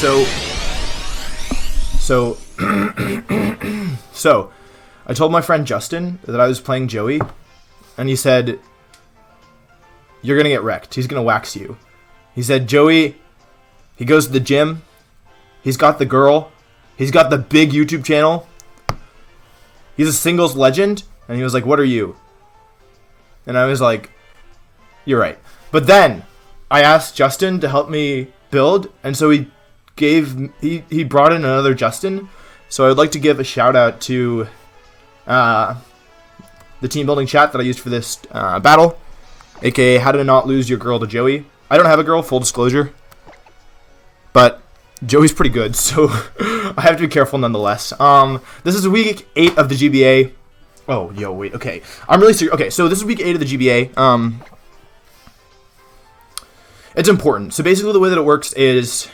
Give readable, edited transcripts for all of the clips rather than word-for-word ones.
So, I told my friend Justin that I was playing Joey, and he said, "You're gonna get wrecked. He's gonna wax you." He said, "Joey, he goes to the gym. He's got the girl. He's got the big YouTube channel. He's a singles legend." And he was like, "What are you?" And I was like, "You're right." But then I asked Justin to help me build, and so he brought in another Justin. So I would like to give a shout out to the team building chat that I used for this battle, aka how to not lose your girl to Joey. I don't have a girl, full disclosure, but Joey's pretty good, so I have to be careful nonetheless. This is week 8 of the GBA. Oh, yo, wait, okay. I'm really serious. Okay, so this is week 8 of the GBA. It's important. So basically the way that it works is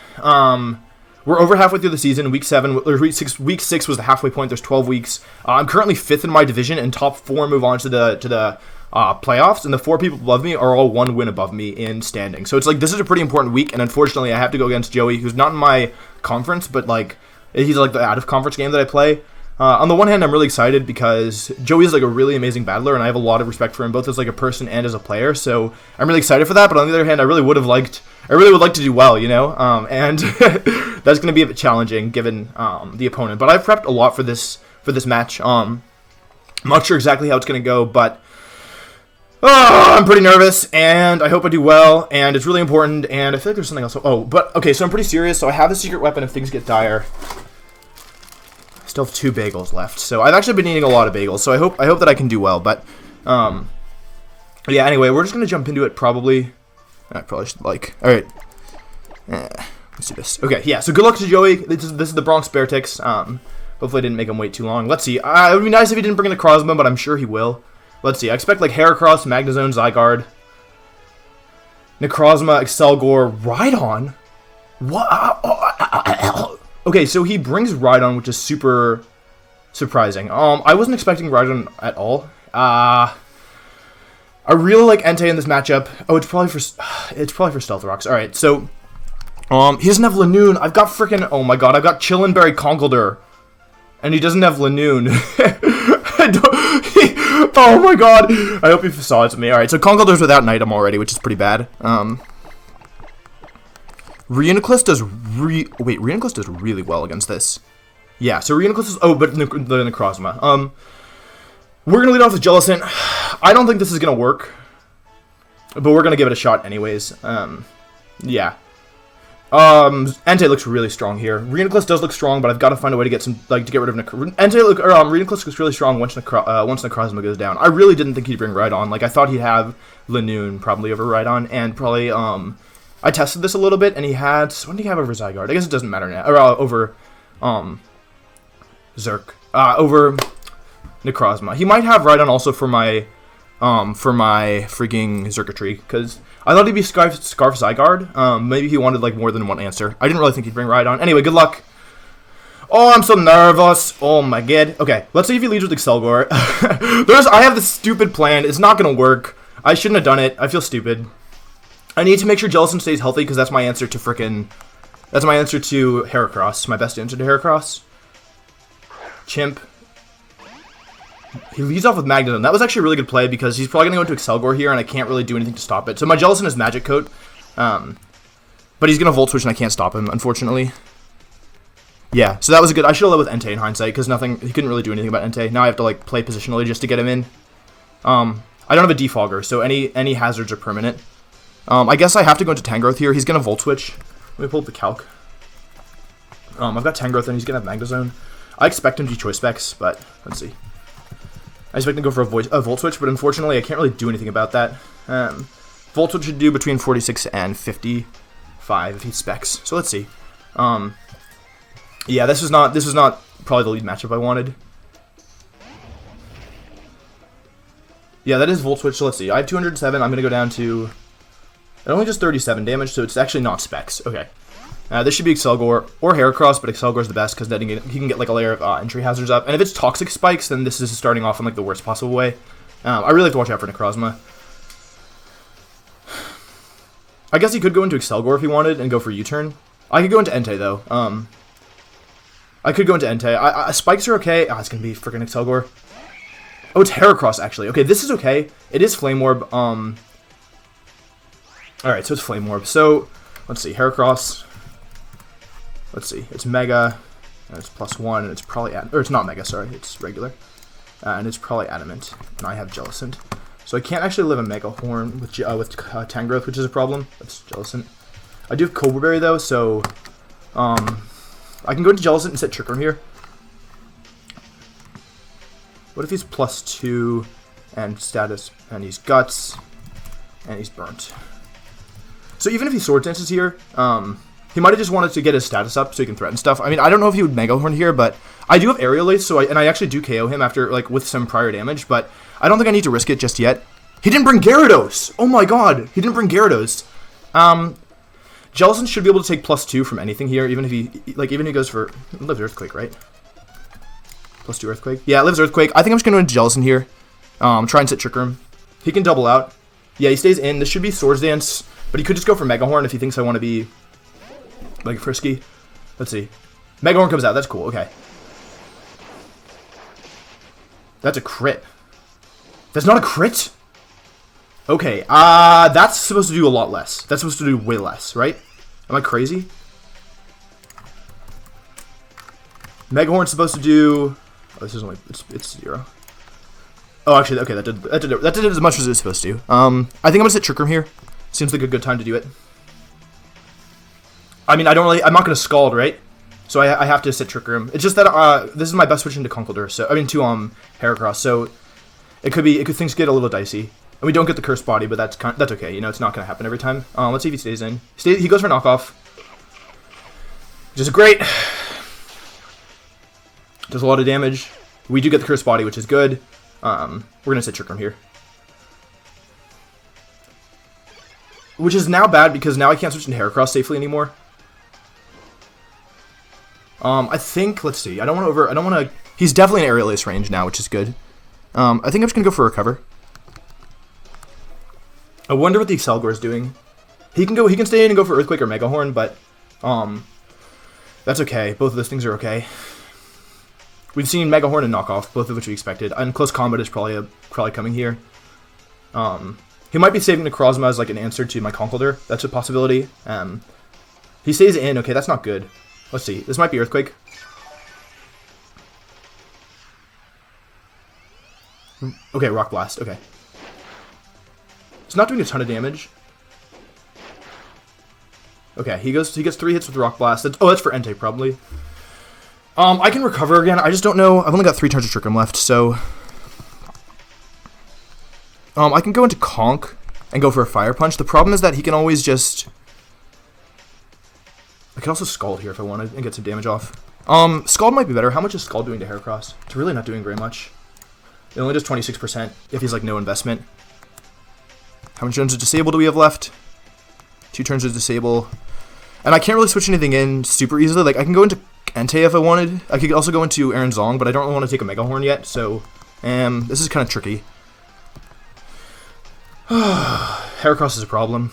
we're over halfway through the season. Week 6 was the halfway point. There's 12 weeks. I'm currently 5th in my division, and top 4 move on to the playoffs, and the 4 people above me are all 1 win above me in standing. So it's like this is a pretty important week, and unfortunately I have to go against Joey, who's not in my conference, but like he's like the out of conference game that I play. On the one hand, I'm really excited because Joey is like a really amazing battler, and I have a lot of respect for him both as like a person and as a player. So I'm really excited for that. But on the other hand, I really would like to do well, you know, and that's going to be a bit challenging given the opponent. But I've prepped a lot for this match. I'm not sure exactly how it's going to go, but I'm pretty nervous, and I hope I do well, and it's really important, and I feel like there's something else. Oh, but okay, so I'm pretty serious. So I have a secret weapon if things get dire. I still have 2 bagels left, so I've actually been eating a lot of bagels, so I hope that I can do well, but yeah, anyway, we're just going to jump into it, probably. I probably should, like, alright. Let's do this. Okay, yeah, so good luck to Joey. This is the Bronx Beartics. Hopefully I didn't make him wait too long. Let's see. It would be nice if he didn't bring the Necrozma, but I'm sure he will. Let's see. I expect, like, Heracross, Magnezone, Zygarde, Necrozma, Excelgor, Rhydon. What? Okay, so he brings Rhydon, which is super surprising. I wasn't expecting Rhydon at all. I really like Entei in this matchup. Oh, it's probably for Stealth Rocks. All right, so he doesn't have Lanoon. I've got freaking, oh my god, I've got Chillenberry Conkeldurr, and he doesn't have Lanoon. Oh my god, I hope he saw it to me. All right, so Conkeldurr's without an item already, which is pretty bad. Reuniclus does Reuniclus does really well against this. Yeah, so Reuniclus is, oh, but the Necrozma. We're gonna lead off with Jellicent. I don't think this is gonna work, but we're gonna give it a shot anyways. Yeah. Entei looks really strong here. Reuniclus does look strong, but I've got to find a way to get some, like, to get rid of Reuniclus looks really strong once Necrozma goes down. I really didn't think he'd bring Rhydon. Like, I thought he'd have Lanoon probably over Rhydon, and probably I tested this a little bit, and he had, what did he have over Zygarde? I guess it doesn't matter now. Or over Zerk. Over Necrozma. He might have Rhydon also for my freaking Xurkitree, because I thought he'd be Scarf Zygarde. Maybe he wanted, like, more than one answer. I didn't really think he'd bring Rhydon. Anyway, good luck. Oh, I'm so nervous. Oh my god. Okay, let's see if he leads with Excelgor. I have this stupid plan. It's not gonna work. I shouldn't have done it. I feel stupid. I need to make sure Jellicent stays healthy, because that's my answer to that's my answer to Heracross. My best answer to Heracross. Chimp. He leads off with Magnezone. That was actually a really good play, because he's probably going to go into Excelgor here, and I can't really do anything to stop it. So my Jellicent is Magic Coat, but he's going to Volt Switch, and I can't stop him, unfortunately. Yeah, so that was a good. I should have led with Entei in hindsight, because he couldn't really do anything about Entei. Now I have to, like, play positionally just to get him in. I don't have a Defogger, so any hazards are permanent. I guess I have to go into Tangrowth here. He's going to Volt Switch. Let me pull up the calc. I've got Tangrowth, and he's going to have Magnezone. I expect him to Choice Specs, but let's see. I expect him to go for a Volt Switch, but unfortunately I can't really do anything about that. Volt Switch should do between 46 and 55 if he specs. So let's see. Yeah, this is not probably the lead matchup I wanted. Yeah, that is Volt Switch, so let's see. I have 207, I'm going to go down to... It only does 37 damage, so it's actually not specs. Okay. This should be Excelgor or Heracross, but Excelgor's the best because then he can get like a layer of entry hazards up. And if it's Toxic Spikes, then this is starting off in like the worst possible way. I really have to watch out for Necrozma. I guess he could go into Excelgor if he wanted and go for U-turn. I could go into Entei, though. I could go into Entei. Spikes are okay. It's going to be freaking Excelgor. Oh, it's Heracross, actually. Okay, this is okay. It is Flame Orb. Alright, so it's Flame Orb. So, let's see. Heracross. Let's see. It's Mega. And it's +1, and it's probably... Or it's not Mega, sorry. It's regular. And it's probably Adamant. And I have Jellicent. So I can't actually live a Mega Horn with Tangrowth, which is a problem. That's Jellicent. I do have Cobra Berry, though, so... I can go into Jellicent and set Trick Room here. What if he's +2 and status, and he's Guts, and he's Burnt? So even if he Sword Dances here, he might have just wanted to get his status up so he can threaten stuff. I mean, I don't know if he would Mega Horn here, but I do have Aerial Ace, so I actually do KO him after, like, with some prior damage, but I don't think I need to risk it just yet. He didn't bring Gyarados! Oh my god, he didn't bring Gyarados. Jellicent should be able to take +2 from anything here, even if he goes for... It lives Earthquake, right? +2 Earthquake? Yeah, it lives Earthquake. I think I'm just going to go into Jellicent here. Try and set Trick Room. He can double out. Yeah, he stays in. This should be Swords Dance, but he could just go for Mega Horn if he thinks I want to be, like, frisky. Let's see. Mega Horn comes out. That's cool. Okay. That's a crit. That's not a crit? Okay. That's supposed to do a lot less. That's supposed to do way less, right? Am I crazy? Mega Horn's supposed to do... Oh, this is only... It's 0. Oh, actually, okay, that did as much as it was supposed to. I think I'm gonna set Trick Room here. Seems like a good time to do it. I mean, I'm not gonna Scald, right? So I have to set Trick Room. It's just that this is my best switch into Conkeldurr, so to Heracross. So things get a little dicey, and we don't get the Cursed Body, but that's okay. You know, it's not gonna happen every time. Let's see if he stays in. He goes for Knockoff, which is great. Does a lot of damage. We do get the Cursed Body, which is good. We're gonna set Trick Room here, which is now bad because now I can't switch into Heracross safely anymore. I think, let's see, I don't want to, he's definitely in Aerial Ace range now, which is good. I think I'm just going to go for Recover. I wonder what the Excelgor is doing. He can stay in and go for Earthquake or Mega Horn, but, that's okay. Both of those things are okay. We've seen Mega Horn and Knockoff, both of which we expected, and Close Combat is probably coming here. He might be saving Necrozma as, like, an answer to my Conkeldurr. That's a possibility. He stays in. Okay, that's not good. Let's see. This might be Earthquake. Okay, Rock Blast. Okay. It's not doing a ton of damage. Okay, he gets 3 hits with Rock Blast. That's for Entei, probably. I can recover again. I just don't know. I've only got 3 turns of Trick Room left, so... I can go into Conk and go for a Fire Punch. The problem is that he can always just... I could also Scald here if I wanted and get some damage off. Scald might be better. How much is Scald doing to Heracross? It's really not doing very much. It only does 26% if he's like no investment. How many turns of Disable do we have left? 2 turns of Disable. And I can't really switch anything in super easily. Like, I can go into Entei if I wanted. I could also go into Aaron Zong, but I don't really want to take a Mega Horn yet, so... this is kind of tricky. Heracross is a problem.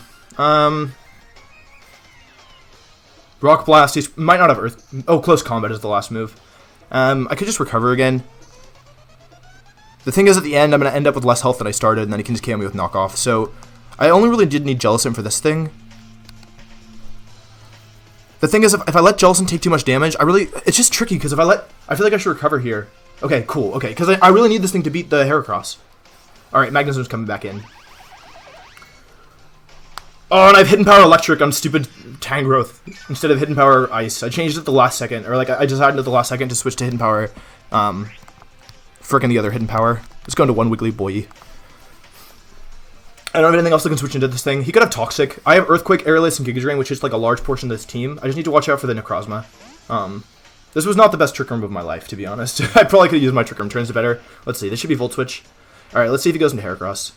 Rock Blast, he might not have Earth... Oh, Close Combat is the last move. I could just Recover again. The thing is, at the end, I'm going to end up with less health than I started, and then he can just KO me with Knockoff. So, I only really did need Jellicent for this thing. The thing is, if I let Jellicent take too much damage, it's just tricky, because I feel like I should Recover here. Okay, cool, okay, because I really need this thing to beat the Heracross. Alright, Magnezone coming back in. Oh, and I've Hidden Power Electric on stupid Tangrowth instead of Hidden Power Ice. I changed it at the last second, or like I decided at the last second to switch to Hidden Power. Frickin' the other Hidden Power. Let's go into one Wiggly Boy. I don't have anything else that can switch into this thing. He could have Toxic. I have Earthquake, Aerial Ace, and Giga Drain, which is like a large portion of this team. I just need to watch out for the Necrozma. This was not the best Trick Room of my life, to be honest. I probably could have used my Trick Room turns better. Let's see. This should be Volt Switch. Alright, let's see if he goes into Heracross.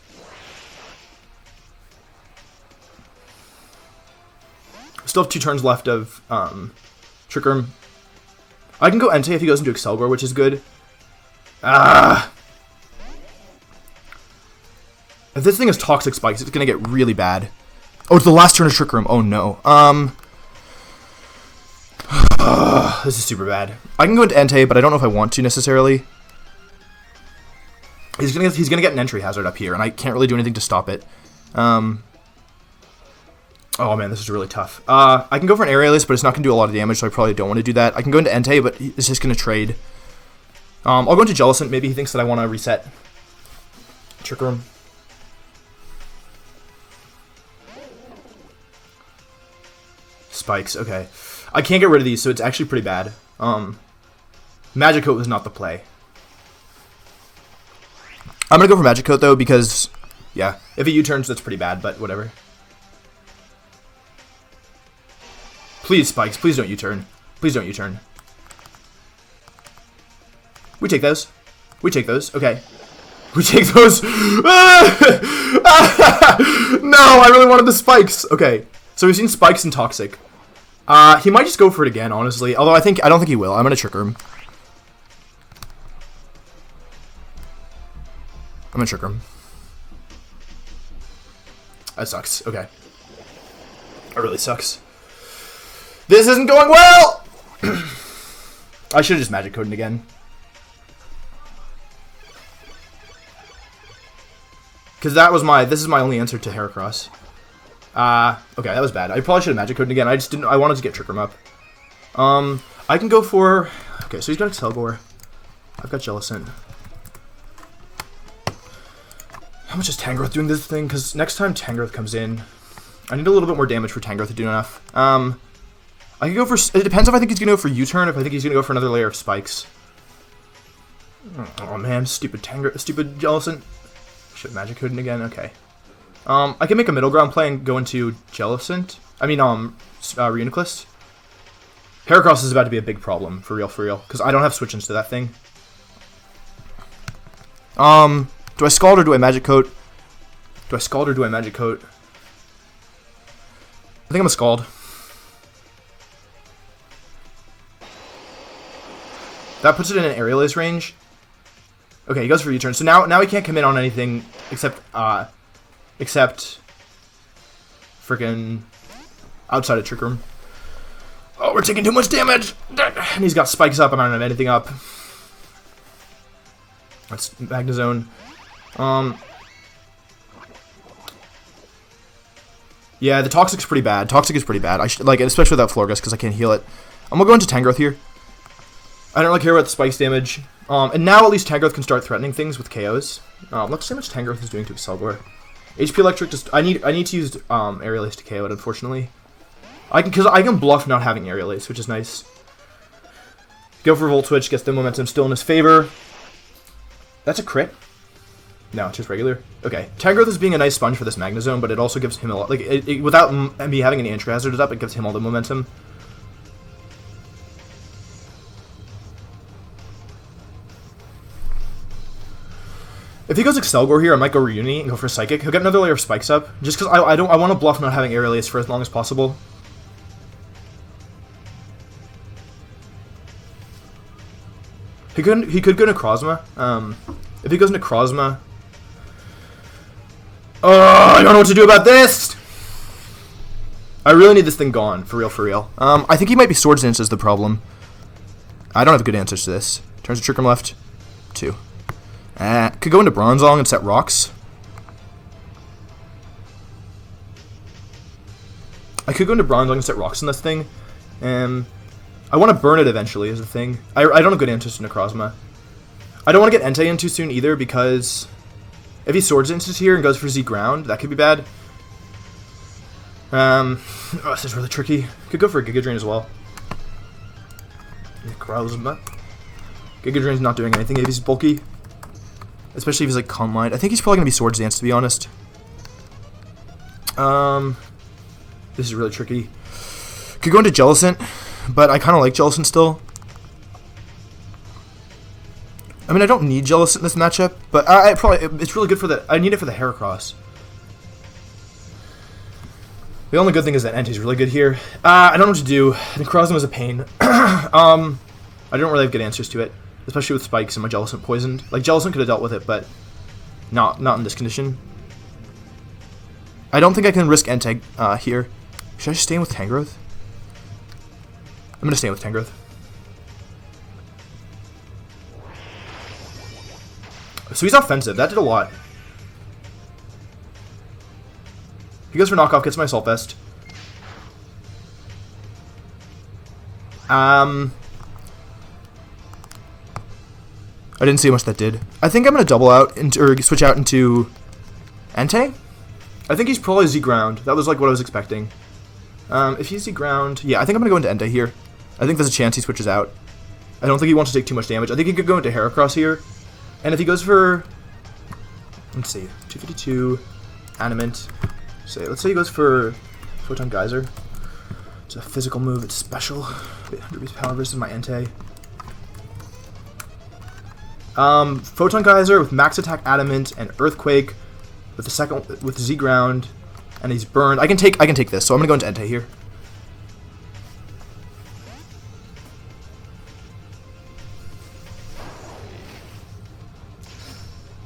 Still have 2 turns left of Trick Room. I can go Entei if he goes into Excelgor, which is good. If this thing is Toxic Spikes, it's going to get really bad. Oh, it's the last turn of Trick Room. Oh, no. This is super bad. I can go into Entei, but I don't know if I want to necessarily. He's gonna get an entry hazard up here, and I can't really do anything to stop it. Oh man, this is really tough. I can go for an Aerialist, but it's not gonna do a lot of damage, so I probably don't want to do that. I can go into Entei, but it's just gonna trade. I'll go into Jellicent. Maybe he thinks that I want to reset. Trick Room. Spikes. Okay, I can't get rid of these, so it's actually pretty bad. Magic Coat was not the play. I'm gonna go for Magic Coat though because, yeah, if he U-turns, that's pretty bad. But whatever. Please, Spikes. Please don't U-turn. Please don't U-turn. We take those. We take those. Okay. We take those. No, I really wanted the Spikes. Okay. So we've seen Spikes and Toxic. He might just go for it again, honestly. Although I don't think he will. I'm gonna Trigger him. I'm gonna Trigger him. That sucks. Okay. That really sucks. This isn't going well! I should have just Magic Coded again. Because this is my only answer to Heracross. Okay, that was bad. I probably should have Magic Coded again. I wanted to get Trick Room up. I can go for... Okay, so he's got Excelgor. I've got Jellicent. How much is Tangrowth doing this thing? Because next time Tangrowth comes in, I need a little bit more damage for Tangrowth to do enough. I can go for... It depends if I think he's going to go for U-turn, if I think he's going to go for another layer of Spikes. Oh man, stupid Jellicent. Should Magic Coding again? Okay. I can make a middle ground play and go into Jellicent. I mean, Reuniclus. Heracross is about to be a big problem, for real, because I don't have switch-ins to that thing. Do I Scald or do I Magic Coat? Do I Scald or do I Magic Coat? I think I'm a Scald. That puts it in an Aerialist range. Okay, he goes for U-turn. So now he can't commit on anything except freaking outside of Trick Room. Oh, we're taking too much damage! And he's got Spikes up and I don't have anything up. That's Magnezone. Yeah, the Toxic's pretty bad. Toxic is pretty bad. I should like it, especially without Florges, because I can't heal it. I'm gonna go into Tangrowth here. I don't really care about the Spikes damage. And now at least Tangrowth can start threatening things with KOs. Let's see how much Tangrowth is doing to Excelgor. HP Electric just I need to use Aerial Ace to KO it, unfortunately. I can bluff not having Aerial Ace, which is nice. Go for Volt Switch, gets the momentum still in his favor. That's a crit. No, it's just regular. Okay, Tangrowth is being a nice sponge for this Magnezone, but it also gives him a lot. Like without me having any entry hazards up, it gives him all the momentum. If he goes Excelgor here, I might go Reuni and go for Psychic. He'll get another layer of Spikes up, just because I want to bluff not having Aerial Ace for as long as possible. He could go Necrozma. If he goes Necrozma, I don't know what to do about this. I really need this thing gone, for real. I think he might be Swords Dance is the problem. I don't have good answers to this. Turns to Trick Room left. 2. Could go into Bronzong and set rocks. I could go into Bronzong and set rocks in this thing. I want to burn it eventually is the thing. I don't have good answers to Necrozma. I don't want to get Entei in too soon either because if he Swords Dances here and goes for Z Ground, that could be bad. This is really tricky. Could go for a Giga Drain as well. Necrozma. Giga Drain's not doing anything if he's bulky. Especially if he's like Calm Mind. I think he's probably going to be Swords Dance, to be honest. This is really tricky. Could go into Jellicent, but I kind of like Jellicent still. I mean, I don't need Jellicent in this matchup, but it's really good for I need it for the Heracross. The only good thing is that Entei's really good here. I don't know what to do. Necrozma is a pain. I don't really have good answers to it. Especially with Spikes and my Jellicent poisoned. Like, Jellicent could have dealt with it, but not in this condition. I don't think I can risk Entei here. Should I just stay in with Tangrowth? I'm going to stay with Tangrowth. So he's offensive. That did a lot. He goes for knockoff, gets my Assault Vest. I didn't see how much that did. I think I'm going to double out, or switch out into Entei. I think he's probably Z-Ground. That was like what I was expecting. If he's Z-Ground, yeah, I think I'm going to go into Entei here. I think there's a chance he switches out. I don't think he wants to take too much damage. I think he could go into Heracross here. And if he goes for, let's see, 252, Animate. Let's say he goes for Photon Geyser. It's a physical move. It's special. 800 base power versus my Entei. Photon Geyser with max attack Adamant and Earthquake with the second with Z Ground, and he's burned. I can take this, so I'm gonna go into Entei here.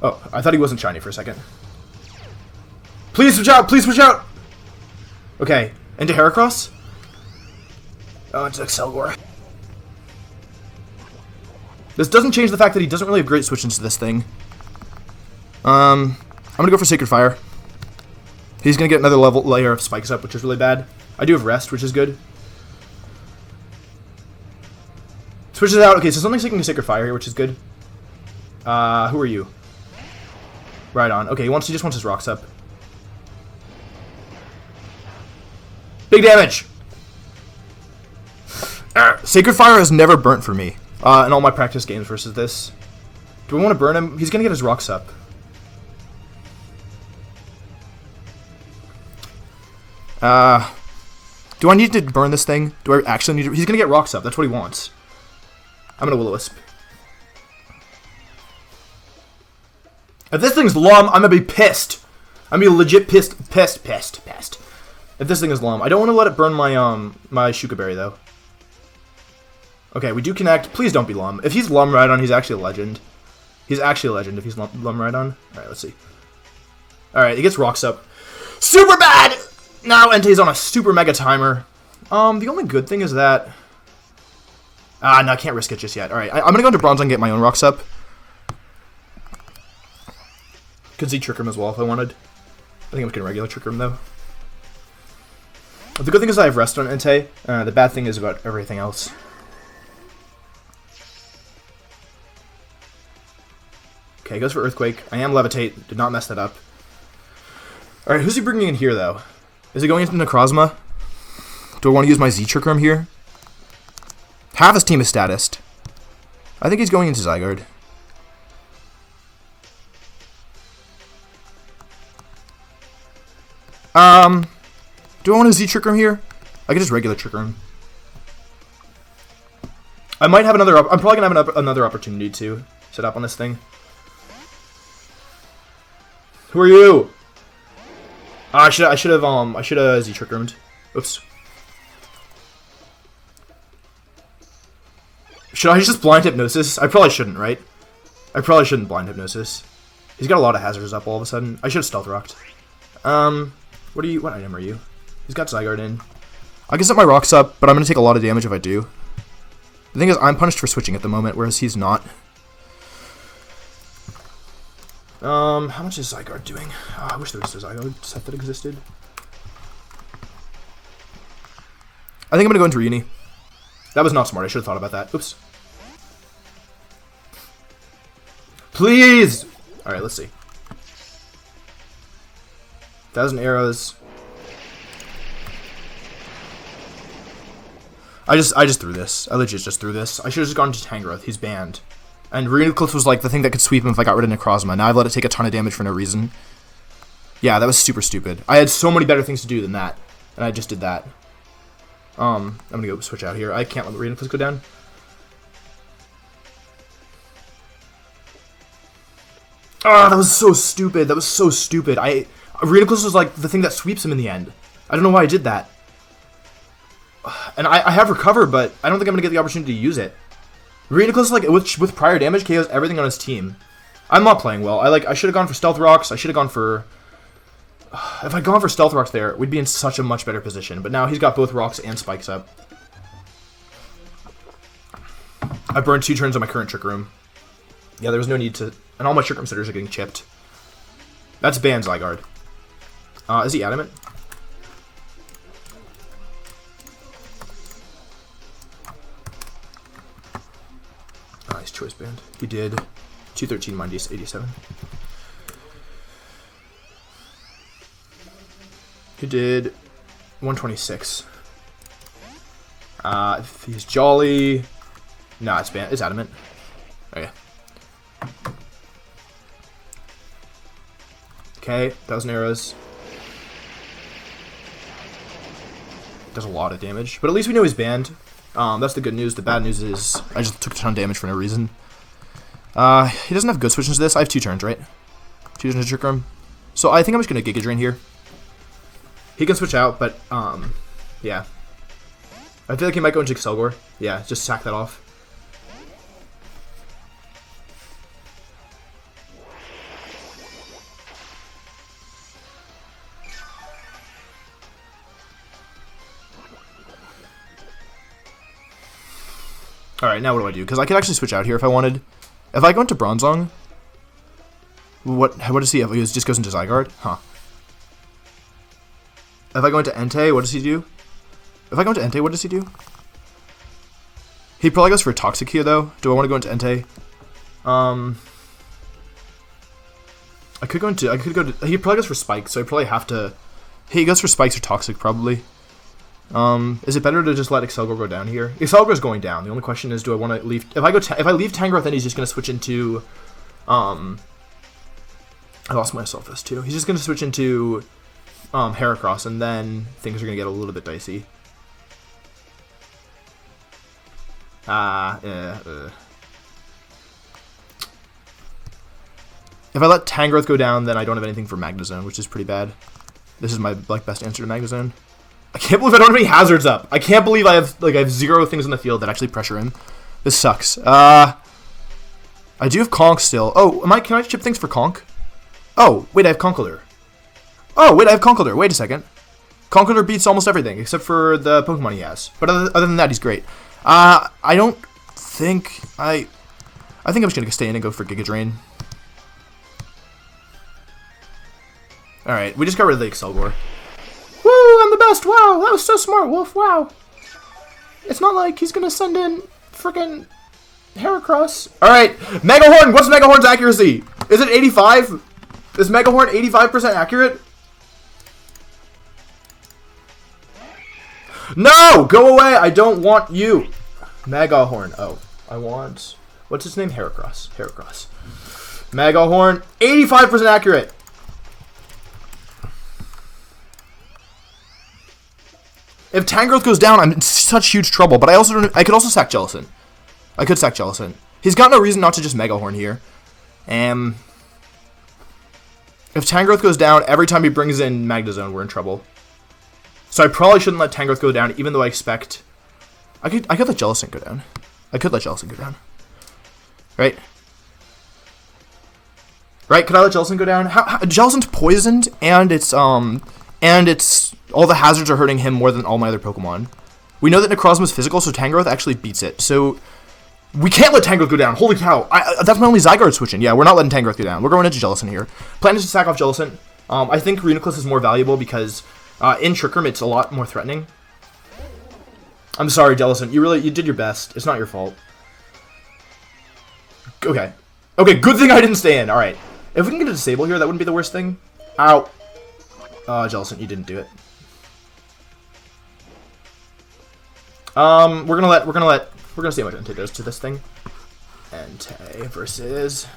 Oh, I thought he wasn't shiny for a second. Please switch out! Please switch out! Okay, into Heracross. Oh, into Excelgor. This doesn't change the fact that he doesn't really have great switch into this thing. I'm gonna go for Sacred Fire. He's gonna get another layer of spikes up, which is really bad. I do have Rest, which is good. Switches out. Okay, so something's taking a Sacred Fire here, which is good. Who are you? Right on. Okay, he just wants his rocks up. Big damage! Sacred Fire has never burnt for me in all my practice games versus this. Do we want to burn him? He's going to get his rocks up. Do I need to burn this thing? Do I actually need to? He's going to get rocks up. That's what he wants. I'm going to Will-O-Wisp. If this thing's Lum, I'm going to be pissed. I'm going to be legit pissed. If this thing is Lum. I don't want to let it burn my my Shuka Berry, though. Okay, we do connect. Please don't be Lum. If he's Lum Rhydon, he's actually a legend. He's actually a legend if he's Lum Rhydon. Alright, let's see. Alright, he gets rocks up. Super bad! Now Entei's on a super mega timer. The only good thing is that... no, I can't risk it just yet. Alright, I'm going to go into Bronze and get my own rocks up. Could see Trick Room as well if I wanted. I think I'm just going to regular Trick Room, though. The good thing is I have Rest on Entei. The bad thing is about everything else. Okay, goes for Earthquake. I am Levitate. Did not mess that up. Alright, who's he bringing in here, though? Is he going into Necrozma? Do I want to use my Z-Trick Room here? Half his team is Statist. I think he's going into Zygarde. Do I want a Z-Trick Room here? I could just regular Trick Room. I might have another... I'm probably going to have another opportunity to set up on this thing. Who are you? I should have Z-Trick Roomed. Oops. Should I just Blind Hypnosis? I probably shouldn't, right? I probably shouldn't Blind Hypnosis. He's got a lot of hazards up all of a sudden. I should have Stealth Rocked. What item are you? He's got Zygarde in. I can set my rocks up, but I'm going to take a lot of damage if I do. The thing is, I'm punished for switching at the moment, whereas he's not. How much is Zygarde doing? Oh, I wish there was a Zygarde set that existed. I think I'm going to go into Reuni. That was not smart. I should have thought about that. Oops. Please! Alright, let's see. 1,000 arrows. I just threw this. I legit just threw this. I should have just gone to Tangrowth. He's banned. And Reuniclus was like the thing that could sweep him if I got rid of Necrozma. Now I've let it take a ton of damage for no reason. Yeah, that was super stupid. I had so many better things to do than that. And I just did that. I'm gonna go switch out here. I can't let Reuniclus go down. Oh, that was so stupid. That was so stupid. Reuniclus was like the thing that sweeps him in the end. I don't know why I did that. And I have Recover, but I don't think I'm gonna get the opportunity to use it. Reuniclus, like with prior damage, KOs everything on his team. I'm not playing well. I should have gone for Stealth Rocks. I should have gone for... If I'd gone for Stealth Rocks there, we'd be in such a much better position. But now he's got both Rocks and Spikes up. I burned 2 turns on my current Trick Room. Yeah, there was no need to... And all my Trick Room sitters are getting chipped. That's banned Zygarde. Is he adamant? Nice choice band. He did 213 minus 87. He did 126. If he's Jolly... Nah, it's banned. It's adamant. Okay. Okay, 1,000 arrows. Does a lot of damage. But at least we know he's banned. That's the good news. The bad news is I just took a ton of damage for no reason. He doesn't have good switch into this. I have 2 turns, right? 2 turns to Trick Room. So I think I'm just going to Giga Drain here. He can switch out, but, yeah. I feel like he might go into Excelgor. Yeah, just sack that off. Alright, now what do I do? Because I could actually switch out here if I wanted. If I go into Bronzong, what does he have? He just goes into Zygarde? Huh. If I go into Entei, what does he do? If I go into Entei, what does he do? He probably goes for a Toxic here, though. Do I want to go into Entei? I could go to... He probably goes for Spike, so I probably have to... He goes for Spikes or Toxic, probably. Is it better to just let Excelgor go down here? Excelgor's going down. The only question is, do I want to leave... If I leave Tangrowth, then he's just going to switch into... I lost myself this, too. He's just going to switch into... Heracross, and then things are going to get a little bit dicey. If I let Tangrowth go down, then I don't have anything for Magnezone, which is pretty bad. This is my best answer to Magnezone. I can't believe I don't have any hazards up. I can't believe I have 0 things in the field that actually pressure him. This sucks. I do have Conk still. Oh, can I chip things for Conk? Oh, wait, I have Conkeldurr. Oh, wait, I have Conkeldurr. Wait a second. Conkeldurr beats almost everything, except for the Pokemon he has. But other than that, he's great. I don't think... I think I'm just going to stay in and go for Giga Drain. Alright, we just got rid of the Excelgor. Woo, I'm the best! Wow, that was so smart, Wolf. Wow. It's not like he's going to send in freaking Heracross. Alright, Megahorn! What's Megahorn's accuracy? Is it 85? Is Megahorn 85% accurate? No! Go away! I don't want you! Megahorn. Oh, I want... What's his name? Heracross. Heracross. Megahorn. 85% accurate! If Tangrowth goes down, I'm in such huge trouble, but I could also sack Jellicent. I could sack Jellicent. He's got no reason not to just Megahorn here. If Tangrowth goes down, every time he brings in Magnezone, we're in trouble. So I probably shouldn't let Tangrowth go down, even though I expect... I could let Jellicent go down. I could let Jellicent go down. Right? Right? Could I let Jellicent go down? Jellicent's poisoned, and it's all the hazards are hurting him more than all my other Pokemon. We know that Necrozma's physical, so Tangrowth actually beats it. So we can't let Tangrowth go down. Holy cow! That's my only Zygarde switching. Yeah, we're not letting Tangrowth go down. We're going into Jellicent here. Plan is to sack off Jellicent. I think Reuniclus is more valuable because in Trick Room it's a lot more threatening. I'm sorry, Jellicent. You did your best. It's not your fault. Okay. Okay, good thing I didn't stay in. Alright. If we can get a disable here, that wouldn't be the worst thing. Ow. Jellicent, you didn't do it. We're gonna see how much Entei does to this thing. Entei versus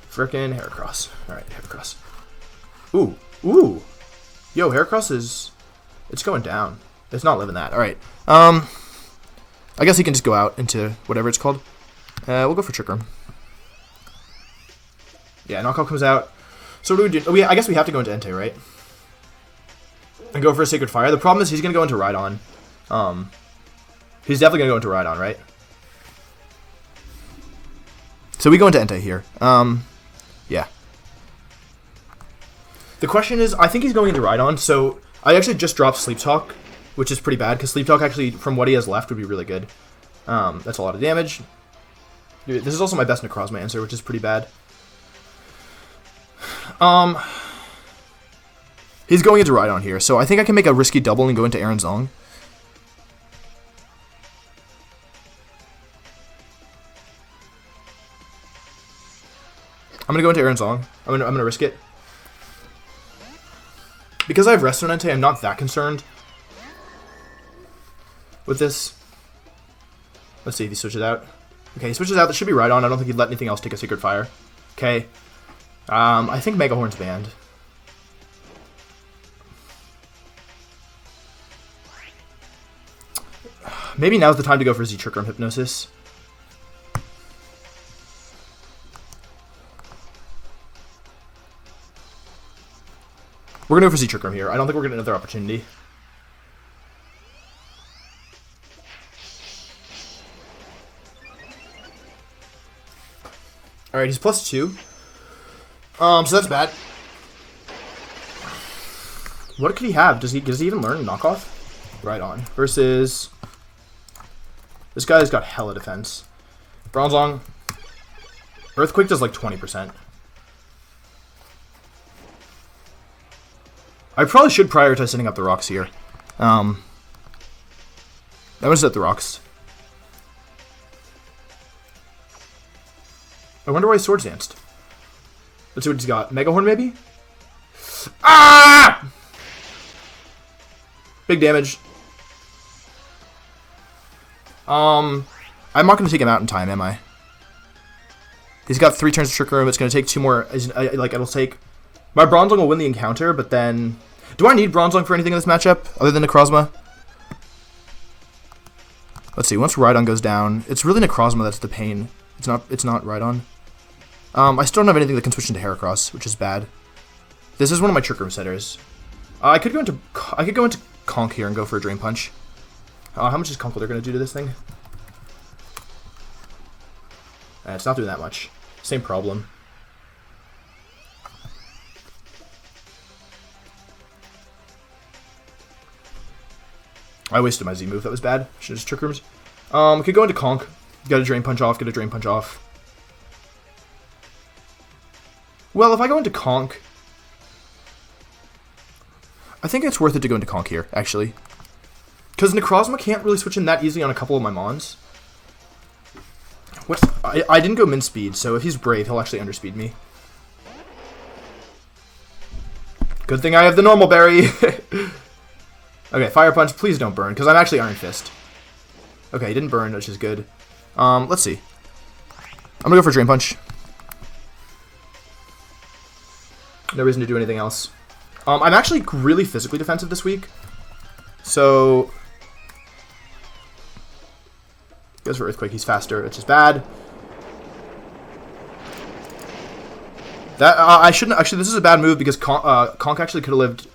frickin' Heracross. Alright, Heracross. Ooh. Ooh. Yo, Heracross it's going down. It's not living that. Alright. I guess he can just go out into whatever it's called. We'll go for Trick Room. Yeah, Knockout comes out. So what do we do? I guess we have to go into Entei, right? And go for a Sacred Fire. The problem is he's going to go into Rhydon. He's definitely going to go into Rhydon, right? So we go into Entei here. Yeah. The question is, I think he's going into Rhydon, so I actually just dropped Sleep Talk, which is pretty bad, because Sleep Talk actually, from what he has left, would be really good. That's a lot of damage. Dude, this is also my best Necrozma answer, which is pretty bad. He's going into Rhydon here, so I think I can make a risky double and go into Aaron Zong. I'm gonna go into Aaron Zong. I'm gonna risk it. Because I have Resto Entei, I'm not that concerned with this. Let's see if he switches out. Okay, he switches out. That should be Rhydon. I don't think he'd let anything else take a Sacred Fire. Okay. I think Mega Horn's banned. Maybe now's the time to go for Z-Trick Room Hypnosis. We're going to go for Z-Trick Room here. I don't think we're getting another opportunity. Alright, he's +2. So that's bad. What could he have? Does he even learn knockoff? Right on. Versus this guy's got hella defense. Bronzong. Earthquake does like 20%. I probably should prioritize setting up the rocks here. I'm gonna set the rocks. I wonder why he Swords Danced. Let's see what he's got. Mega Horn, maybe? Ah! Big damage. I'm not going to take him out in time, am I? He's got 3 turns of Trick Room. It's going to take 2 more. Like, it'll take... My Bronzong will win the encounter, but then... Do I need Bronzong for anything in this matchup, other than Necrozma? Let's see. Once Rhydon goes down, it's really Necrozma that's the pain. It's not Rhydon. I still don't have anything that can switch into Heracross, which is bad. This is one of my Trick Room setters. I could go into Conk here and go for a Drain Punch. How much is Conkeldurr going to do to this thing? It's not doing that much. Same problem. I wasted my Z move. That was bad. Should have just Trick Rooms. We could go into Conk. Get a Drain Punch off. Get a Drain Punch off. Well, if I go into Conk... I think it's worth it to go into Conk here, actually. Because Necrozma can't really switch in that easily on a couple of my Mons. I didn't go min speed, so if he's brave, he'll actually underspeed me. Good thing I have the normal berry. Okay, Fire Punch, please don't burn, because I'm actually Iron Fist. Okay, he didn't burn, which is good. Let's see. I'm gonna go for Drain Punch. No reason to do anything else. I'm actually really physically defensive this week. So... He goes for Earthquake, he's faster, which is bad. That I shouldn't... Actually, this is a bad move because Conk actually could have lived...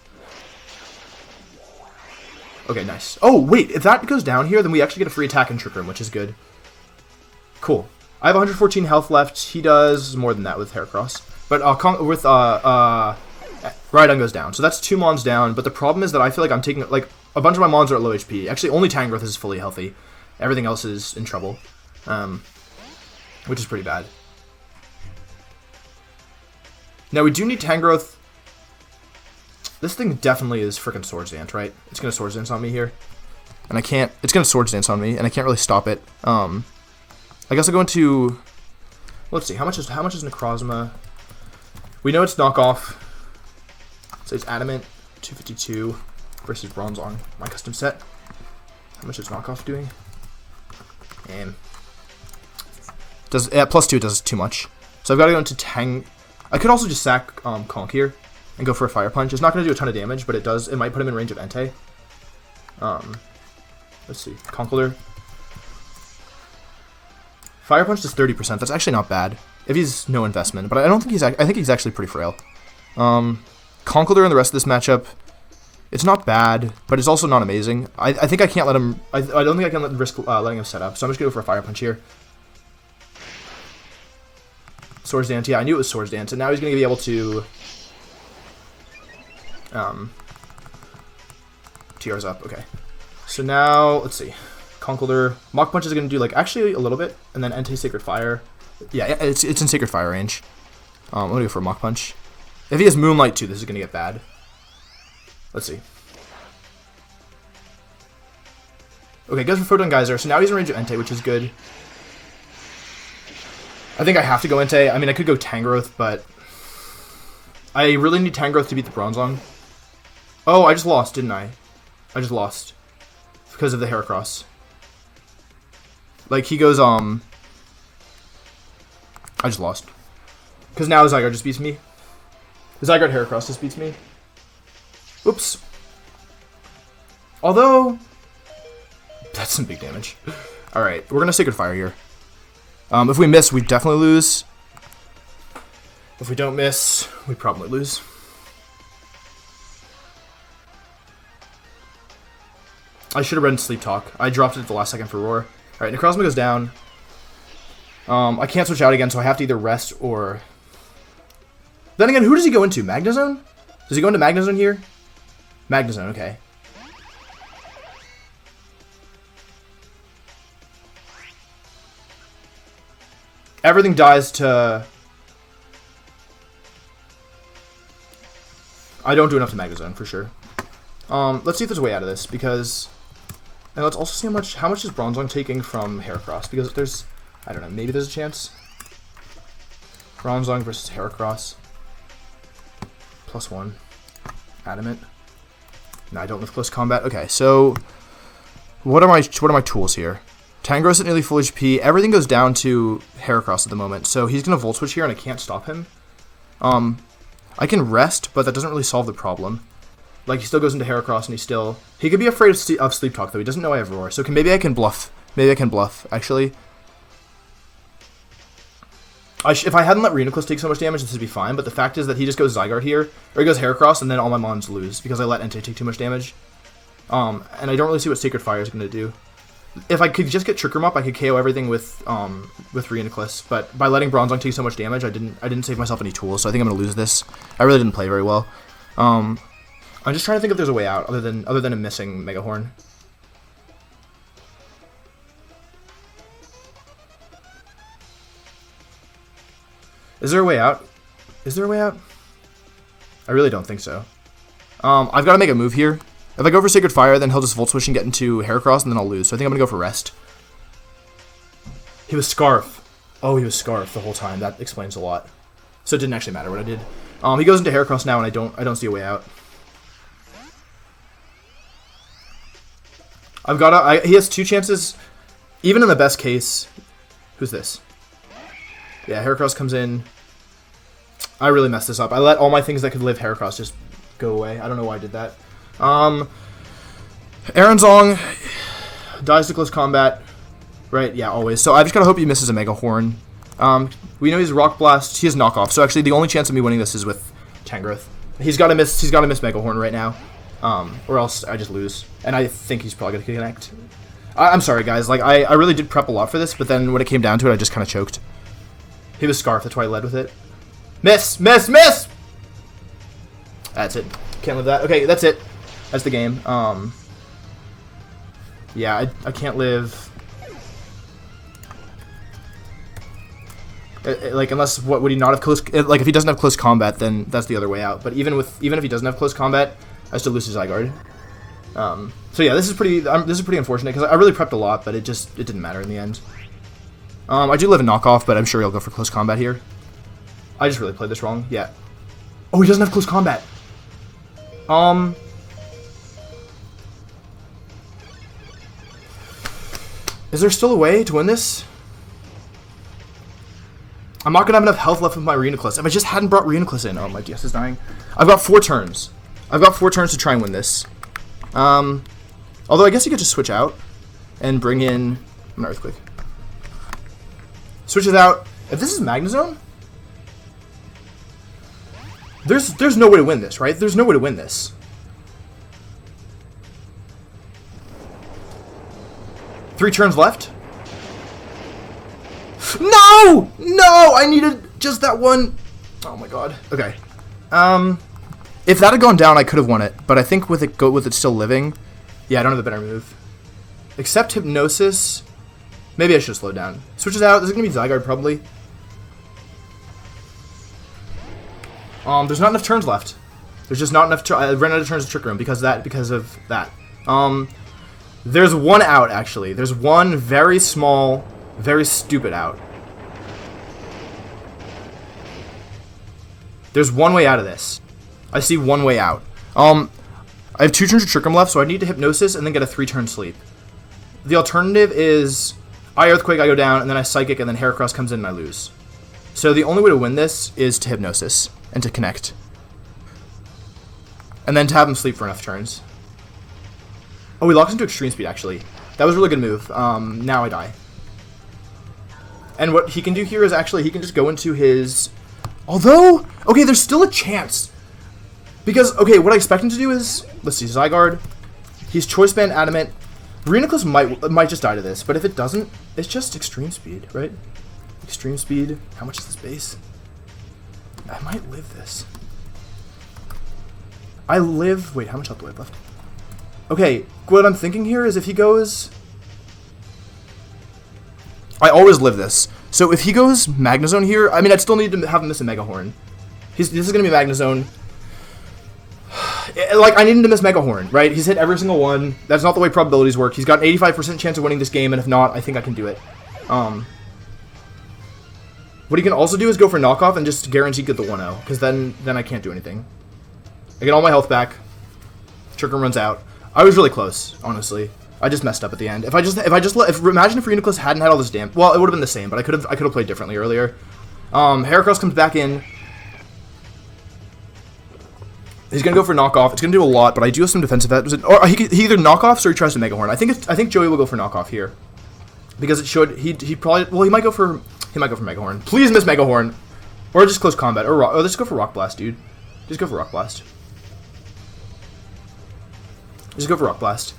Okay, nice. Oh, wait, if that goes down here, then we actually get a free attack in Trick Room, which is good. Cool. I have 114 health left. He does more than that with Heracross. But Rhydon goes down. So that's 2 Mons down, but the problem is that I feel like I'm taking... Like, a bunch of my Mons are at low HP. Actually, only Tangrowth is fully healthy. Everything else is in trouble. Which is pretty bad. Now, we do need Tangrowth. This thing definitely is freaking Swords Dance, right? It's going to Swords Dance on me here. And I can't... It's going to Swords Dance on me, and I can't really stop it. I guess I'll go into... Let's see, how much is Necrozma? We know it's knockoff. So it's Adamant, 252 versus Bronzong, my custom set. How much is knockoff doing? Does +2 does too much. So I've got to go into Tang. I could also just sack Conk here and go for a Fire Punch. It's not going to do a ton of damage, but it does. It might put him in range of Entei. Let's see, Conkeldurr. Fire Punch does 30%. That's actually not bad if he's no investment, but I don't think he's. I think he's actually pretty frail. Conkeldurr in the rest of this matchup, it's not bad, but it's also not amazing. I think I can't let him... I don't think I can risk letting him set up, so I'm just going to go for a Fire Punch here. Swords Dance, yeah, I knew it was Swords Dance, and now he's going to be able to... TR's up, okay. So now, let's see. Conkeldurr. Mach Punch is going to do, like, actually a little bit. And then Entei Sacred Fire. Yeah, it's in Sacred Fire range. I'm going to go for a Mach Punch. If he has Moonlight, too, this is going to get bad. Let's see. Okay, goes for Photon Geyser. So now he's in range of Entei, which is good. I think I have to go Entei. I mean, I could go Tangrowth, but I really need Tangrowth to beat the Bronzong. Oh, I just lost, didn't I? I just lost. Because of the Heracross. Like, he goes, I just lost. Because now Zygarde just beats me. Zygarde Heracross just beats me. Oops. Although, that's some big damage. Alright, we're going to Sacred Fire here. If we miss, we definitely lose. If we don't miss, we probably lose. I should have read Sleep Talk. I dropped it at the last second for Roar. Alright, Necrozma goes down. I can't switch out again, so I have to either rest or... Then again, who does he go into? Magnezone? Does he go into Magnezone here? Magnezone, okay. Everything dies to... I don't do enough to Magnezone, for sure. Let's see if there's a way out of this, because... And let's also see how much is Bronzong taking from Heracross, because there's... I don't know, maybe there's a chance. Bronzong versus Heracross. +1. Adamant. No, I don't live close combat. Okay, so... What are my tools here? Tangrowth's at nearly full HP. Everything goes down to Heracross at the moment, so he's going to Volt Switch here, and I can't stop him. I can rest, but that doesn't really solve the problem. Like, he still goes into Heracross, and he could be afraid of Sleep Talk, though. He doesn't know I have Roar, so maybe I can bluff. Maybe I can bluff, actually. If I hadn't let Reuniclus take so much damage, this would be fine, but the fact is that he just goes Zygarde here, or he goes Heracross, and then all my mons lose, because I let Entei take too much damage. And I don't really see what Sacred Fire is going to do. If I could just get Trick Room up, I could KO everything with Reuniclus, but by letting Bronzong take so much damage, I didn't save myself any tools, so I think I'm going to lose this. I really didn't play very well. I'm just trying to think if there's a way out, other than a missing Mega Horn. Is there a way out? Is there a way out? I really don't think so. I've got to make a move here. If I go for Sacred Fire, then he'll just Volt Switch and get into Heracross, and then I'll lose. So I think I'm going to go for Rest. He was Scarf. Oh, he was Scarf the whole time. That explains a lot. So it didn't actually matter what I did. He goes into Heracross now, and I don't see a way out. He has 2 chances. Even in the best case... Who's this? Yeah, Heracross comes in. I really messed this up. I let all my things that could live Heracross just go away. I don't know why I did that. Aronzong dies to close combat. Right, yeah, always. So I just gotta hope he misses a Mega Horn. We know he's Rock Blast. He has Knockoff. So actually the only chance of me winning this is with Tangrowth. He's gotta miss Mega Horn right now. Or else I just lose. And I think he's probably gonna connect. I'm sorry guys, like I really did prep a lot for this, but then when it came down to it, I just kinda choked. He was Scarf, that's why I led with it. Miss! Miss! Miss! That's it. Can't live that. Okay, that's it. That's the game. Yeah, I can't live... like, unless, would he not have close... Like, if he doesn't have close combat, then that's the other way out. But even if he doesn't have close combat, I still lose to Zygarde. So yeah, this is pretty unfortunate, because I really prepped a lot, but it didn't matter in the end. I do live a Knockoff, but I'm sure he'll go for close combat here. I just really played this wrong. Yeah. Oh, he doesn't have close combat. Is there still a way to win this? I'm not going to have enough health left with my Reuniclus. If I just hadn't brought Reuniclus in. Oh, my DS is dying. I've got 4 turns. I've got 4 turns to try and win this. Although I guess you could just switch out and bring in an Earthquake. Switches out. If this is Magnezone, there's no way to win this, right? There's no way to win this. Three turns left. No! No! I needed just that one. Oh my god. Okay. If that had gone down, I could have won it. But I think with it still living, yeah, I don't have a better move. Accept Hypnosis. Maybe I should have slowed down. Switches out. This is going to be Zygarde, probably. There's not enough turns left. There's just not enough. I ran out of turns to Trick Room because of that. There's one out, actually. There's one very small, very stupid out. There's one way out of this. I see one way out. I have 2 turns to Trick Room left, so I need to Hypnosis and then get a 3-turn sleep. The alternative is I Earthquake, I go down, and then I Psychic, and then Heracross comes in and I lose. So the only way to win this is to Hypnosis and to connect. And then to have him sleep for enough turns. Oh, he locks into Extreme Speed, actually. That was a really good move. Now I die. And what he can do here is actually he can just go into his... Although, okay, there's still a chance. Because, okay, what I expect him to do is... Let's see, Zygarde. He's Choice Band, Adamant. Reuniclus might just die to this, but if it doesn't, it's just Extreme Speed, right? Extreme Speed. How much is this base? I might live this. I live... Wait, how much health do I have left? Okay, what I'm thinking here is if he goes... I always live this. So if he goes Magnezone here, I mean, I'd still need to have him miss a Mega Horn. This is going to be Magnezone. Like, I need him to miss Mega Horn, right? He's hit every single one. That's not the way probabilities work. He's got an 85% chance of winning this game, and if not, I think I can do it. What he can also do is go for knockoff and just guarantee get the 1-0, because then I can't do anything. I get all my health back. Trick Room runs out. I was really close, honestly. I just messed up at the end. Imagine if Reuniclus hadn't had all this damage. Well, it would have been the same, but I could have played differently earlier. Heracross comes back in. He's gonna go for knockoff. It's gonna do a lot, but I do have some defensive. Or he either knockoffs or he tries to Mega Horn. I think Joey will go for knockoff here, because it should. He probably. Well, he might go for Mega Horn. Please miss Mega Horn, or just close combat, or let's go for Rock Blast, dude. Just go for Rock Blast. Just go for Rock Blast.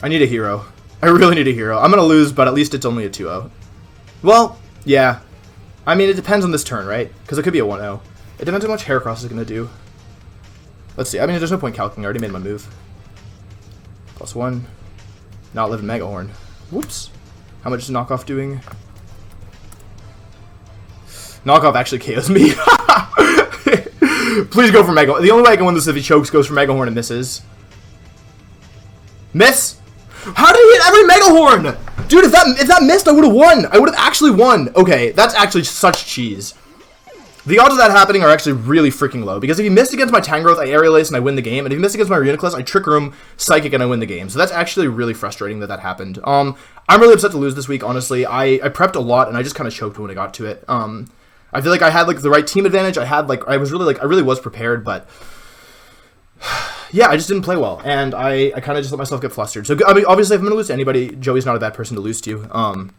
I need a hero. I really need a hero. I'm going to lose, but at least it's only a 2-0. Well, yeah. I mean, it depends on this turn, right? Because it could be a 1-0. It depends on how much Heracross is going to do. Let's see. I mean, there's no point calculating. I already made my move. +1. Not living Mega Horn. Whoops. How much is Knockoff doing? Knockoff actually KOs me. Please go for Mega Horn. The only way I can win this is if he chokes, goes for Mega Horn, and misses. Miss? How did he hit every Mega Horn? Dude, if that missed, I would have won. I would have actually won. Okay, that's actually such cheese. The odds of that happening are actually really freaking low, because if he missed against my Tangrowth, I Aerial Ace and I win the game, and if he missed against my Reuniclus, I Trick Room, Psychic, and I win the game. So that's actually really frustrating that happened. I'm really upset to lose this week, honestly. I prepped a lot, and I just kind of choked when I got to it. I feel like I had, like, the right team advantage. I really was prepared, but... yeah, I just didn't play well, and I kind of just let myself get flustered. So, I mean, obviously, if I'm going to lose to anybody, Joey's not a bad person to lose to.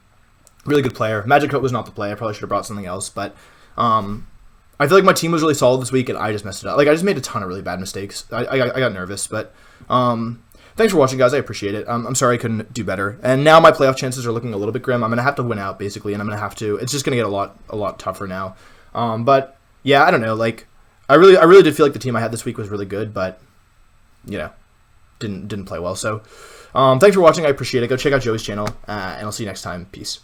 Really good player. Magic Coat was not the play. I probably should have brought something else, but I feel like my team was really solid this week, and I just messed it up. Like, I just made a ton of really bad mistakes. I got nervous, but thanks for watching, guys. I appreciate it. I'm sorry I couldn't do better. And now my playoff chances are looking a little bit grim. I'm going to have to win out, basically, and I'm going to have to... It's just going to get a lot tougher now. But, yeah, I don't know. Like, I really did feel like the team I had this week was really good, but... you know, didn't play well. So, thanks for watching. I appreciate it. Go check out Joey's channel, and I'll see you next time. Peace.